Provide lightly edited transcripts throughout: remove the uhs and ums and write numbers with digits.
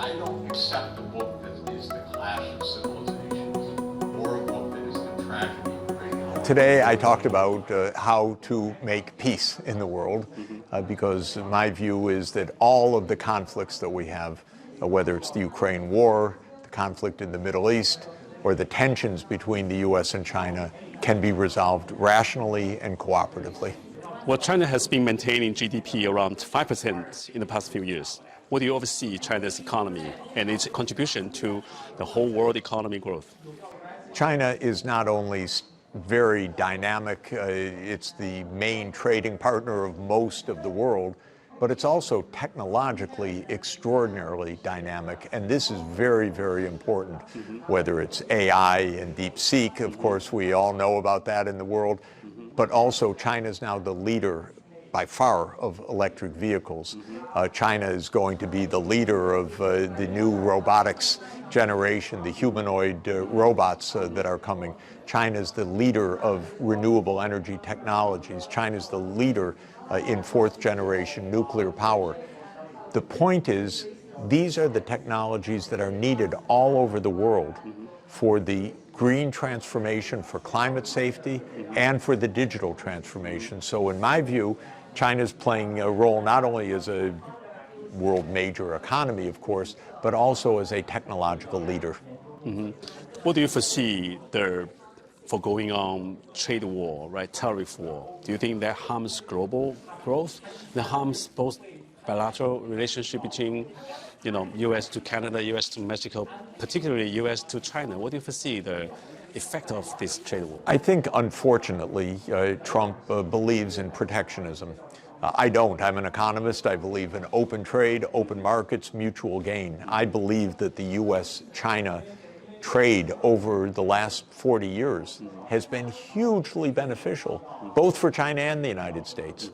I don't accept a book that is the clash of civilizations or a book that is the tragedy of great power. Today I talked about how to make peace in the world because my view is that all of the conflicts that we have, whether it's the Ukraine war, the conflict in the Middle East, or the tensions between the U.S. and China can be resolved rationally and cooperatively. Well, China has been maintaining GDP around 5% in the past few years. What do you oversee China's economy and its contribution to the whole world economy growth? China is not only very dynamic, it's the main trading partner of most of the world, but it's also technologically extraordinarily dynamic, and this is very, very important. Whether it's AI and DeepSeek, of course, we all know about that in the world, but also China is now the leader by far of electric vehicles. China is going to be the leader of the new robotics generation, the humanoid robots that are coming. China is the leader of renewable energy technologies. China is the leader in fourth generation nuclear power. The point is, these are the technologies that are needed all over the world for the green transformation, for climate safety, and for the digital transformation. So in my view, China's playing a role not only as a world major economy, of course, but also as a technological leader. What do you foresee for going on trade war, right, tariff war? Do you think that harms global growth? That harms both bilateral relationship between, U.S. to Canada, U.S. to Mexico, particularly U.S. to China? What do you foresee the effect of this trade war? I think, unfortunately, Trump believes in protectionism. I don't. I'm an economist. I believe in open trade, open markets, mutual gain. I believe that the U.S.-China trade over the last 40 years has been hugely beneficial, both for China and the United States.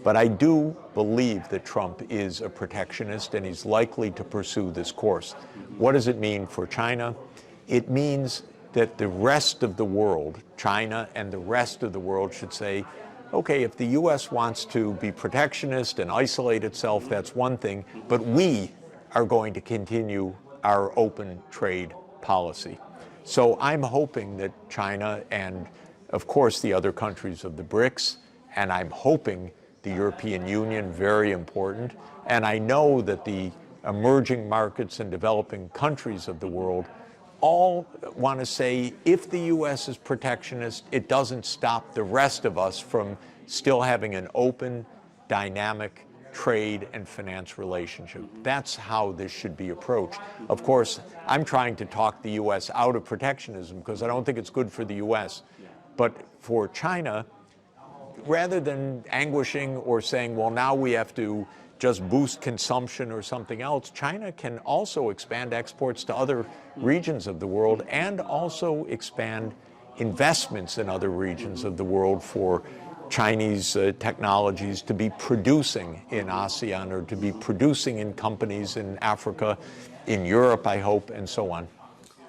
But I do believe that Trump is a protectionist and he's likely to pursue this course. What does it mean for China? It means that the rest of the world, China and the rest of the world, should say, okay, if the U.S. wants to be protectionist and isolate itself, that's one thing, but we are going to continue our open trade policy. So I'm hoping that China and, of course, the other countries of the BRICS, and I'm hoping the European Union, very important, and I know that the emerging markets and developing countries of the world all want to say, if the U.S. is protectionist, it doesn't stop the rest of us from still having an open, dynamic trade and finance relationship. That's how this should be approached. Of course, I'm trying to talk the U.S. out of protectionism because I don't think it's good for the U.S. But for China, rather than anguishing or saying, well, now we have to just boost consumption or something else, China can also expand exports to other regions of the world and also expand investments in other regions of the world for Chinese technologies to be producing in ASEAN or to be producing in companies in Africa, in Europe, I hope, and so on.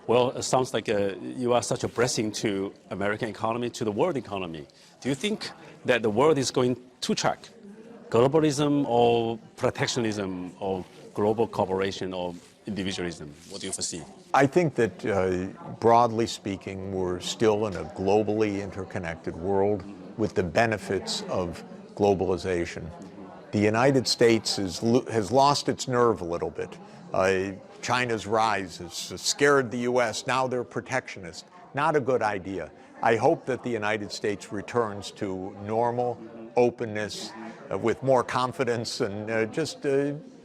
Well, it sounds like you are such a blessing to American economy, to the world economy. Do you think that the world is going to track globalism or protectionism or global cooperation or individualism? What do you foresee? I think that, broadly speaking, we're still in a globally interconnected world with the benefits of globalization. The United States has lost its nerve a little bit. China's rise has scared the U.S. Now they're protectionist. Not a good idea. I hope that the United States returns to normal openness with more confidence and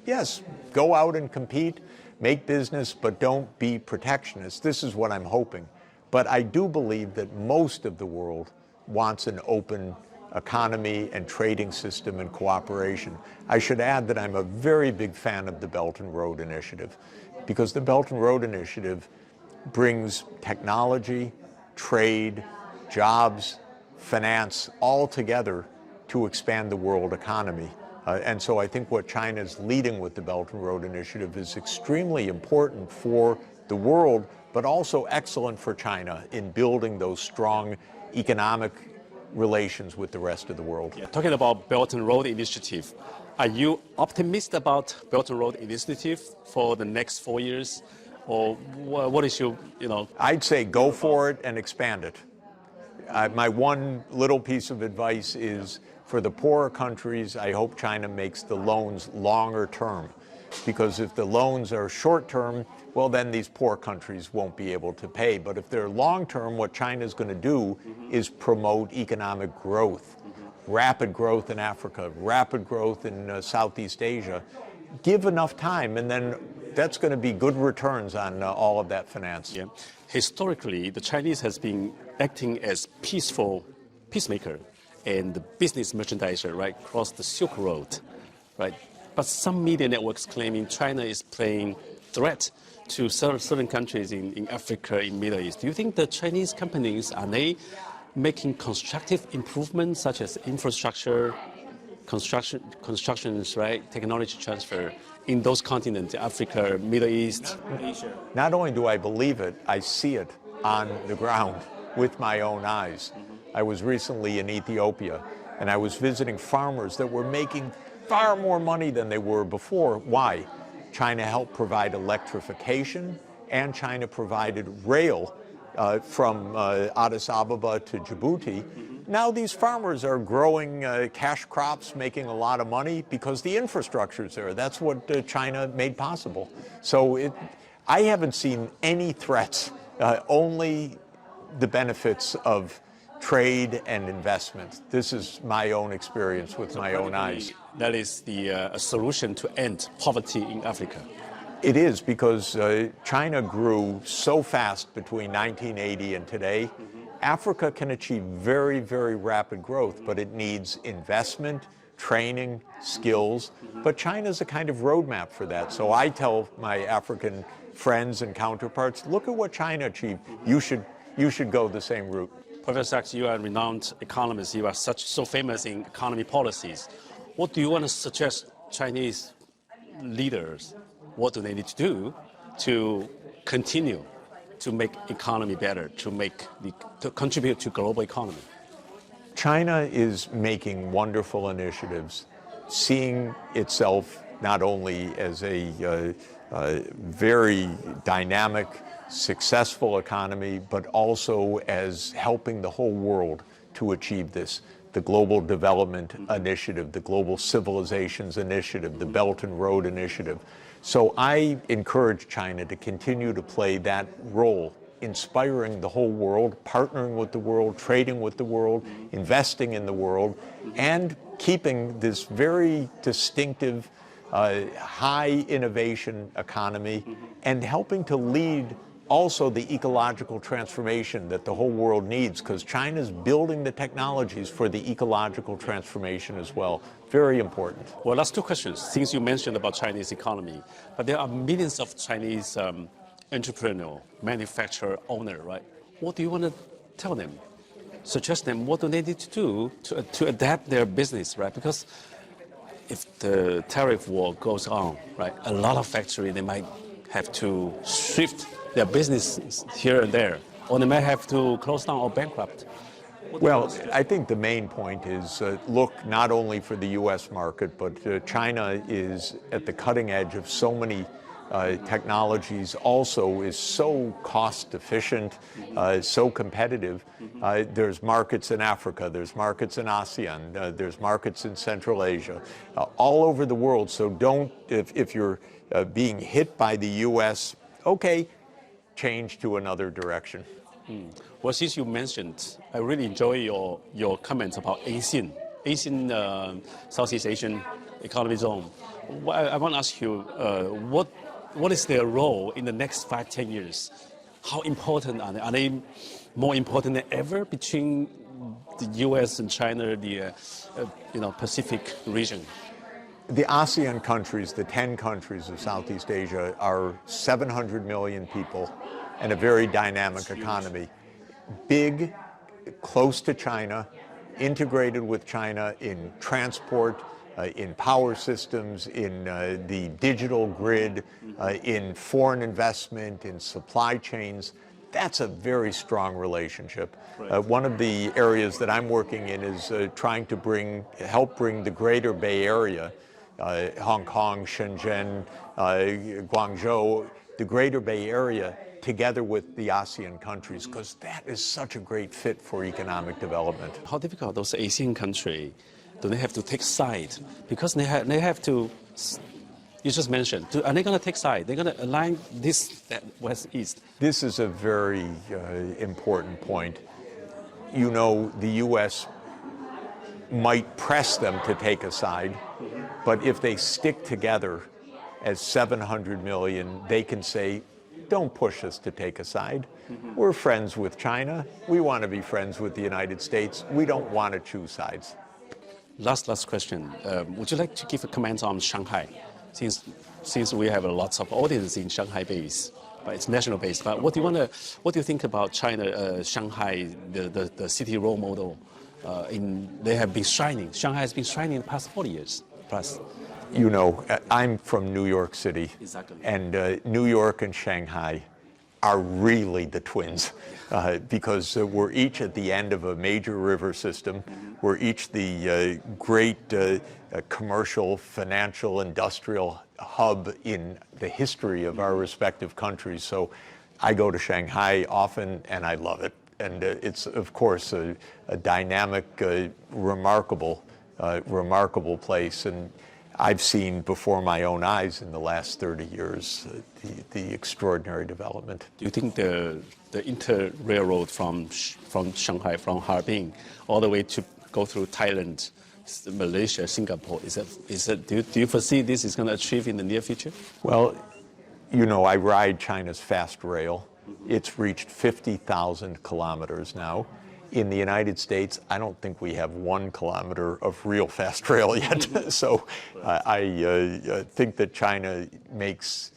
yes, go out and compete, make business, but don't be protectionist. This is what I'm hoping. But I do believe that most of the world wants an open economy and trading system and cooperation. I should add that I'm a very big fan of the Belt and Road Initiative because the Belt and Road Initiative brings technology, trade, jobs, finance all together to expand the world economy. And so I think what China is leading with the Belt and Road Initiative is extremely important for the world, but also excellent for China in building those strong economic relations with the rest of the world. Yeah, talking about Belt and Road Initiative, Are you optimistic about Belt and Road Initiative for the next 4 years? Or what is your, I'd say go for it and expand it. My one little piece of advice is for the poorer countries, I hope China makes the loans longer term. Because if the loans are short term, well, then these poor countries won't be able to pay. But if they're long term, what China is going to do is promote economic growth, rapid growth in Africa, rapid growth in Southeast Asia. Give enough time, and then that's going to be good returns on all of that finance. Yeah. Historically, the Chinese has been acting as peacemaker and the business merchandiser, right, across the Silk Road, right? But some media networks claiming China is playing threat to certain countries in Africa, in Middle East. Do you think the Chinese companies, are they making constructive improvements such as infrastructure, constructions, right, technology transfer in those continents, Africa, Middle East, Asia? Not only do I believe it, I see it on the ground with my own eyes. I was recently in Ethiopia, and I was visiting farmers that were making far more money than they were before. Why? China helped provide electrification, and China provided rail from Addis Ababa to Djibouti. Now these farmers are growing cash crops, making a lot of money because the infrastructure is there. That's what China made possible. So I haven't seen any threats, only the benefits of trade and investment. This is my own experience with my own eyes. That is a solution to end poverty in Africa. It is, because China grew so fast between 1980 and today. Africa can achieve very, very rapid growth, but it needs investment, training, skills. But China's a kind of roadmap for that. So I tell my African friends and counterparts, look at what China achieved. You should go the same route. Professor Sachs, you are a renowned economist. You are so famous in economy policies. What do you want to suggest Chinese leaders? What do they need to do to continue to make economy better, to contribute to global economy? China is making wonderful initiatives, seeing itself not only as a very dynamic, successful economy, but also as helping the whole world to achieve this. The Global Development Initiative, the Global Civilizations Initiative, the Belt and Road Initiative. So I encourage China to continue to play that role, inspiring the whole world, partnering with the world, trading with the world, investing in the world, and keeping this very distinctive, high innovation economy, and helping to lead also the ecological transformation that the whole world needs, because China's building the technologies for the ecological transformation as well. Very important. Well, last two questions. Since you mentioned about Chinese economy, but there are millions of Chinese entrepreneur, manufacturer, owner, right? What do you want to tell them? Suggest them what do they need to do to adapt their business, right? Because if the tariff war goes on, right, a lot of factories, they might have to shift their business here and there, or they might have to close down or bankrupt. Well, I think the main point is look not only for the U.S. market, but China is at the cutting edge of so many technologies, also is so cost efficient, so competitive. There's markets in Africa, there's markets in ASEAN, there's markets in Central Asia, all over the world. So don't, if you're being hit by the U.S., okay, change to another direction. Well, since you mentioned, I really enjoy your comments about ASEAN, Southeast Asian Economic Zone. I want to ask you, what is their role in the next 5-10 years? How important are they? Are they more important than ever between the U.S. and China, the Pacific region? The ASEAN countries, the 10 countries of Southeast Asia, are 700 million people and a very dynamic economy. Big, close to China, integrated with China in transport, in power systems, in the digital grid, in foreign investment, in supply chains. That's a very strong relationship. Right. One of the areas that I'm working in is trying to help bring the greater Bay Area Hong Kong, Shenzhen, Guangzhou, the Greater Bay Area, together with the ASEAN countries, because that is such a great fit for economic development. How difficult those Asian countries, do they have to take side? Because they have to, you just mentioned, are they going to take side? They're going to align this, that, West, East? This is a very important point. You know, the U.S. might press them to take a side, but if they stick together as 700 million, they can say, don't push us to take a side. We're friends with China. We want to be friends with the United States. We don't want to choose sides. Last question. Would you like to give a comment on Shanghai? Since we have lots of audience in Shanghai base, but it's national base. But what do you think about China, Shanghai, the city role model? They have been shining. Shanghai has been shining in the past 40 years plus. You know, I'm from New York City, Exactly. and New York and Shanghai are really the twins because we're each at the end of a major river system. We're each the great commercial, financial, industrial hub in the history of our respective countries. So I go to Shanghai often, and I love it. And it's, of course, a dynamic, remarkable place. And I've seen before my own eyes in the last 30 years the extraordinary development. Do you think the inter-railroad from Shanghai, from Harbin, all the way to go through Thailand, Malaysia, Singapore, do you foresee this is going to achieve in the near future? Well, you know, I ride China's fast rail. It's reached 50,000 kilometers now. In the United States, I don't think we have 1 kilometer of real fast rail yet. So I think that China makes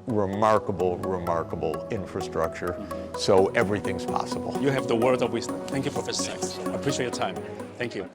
remarkable infrastructure. So everything's possible. You have the word of wisdom. Thank you, Professor Sachs. I appreciate your time. Thank you.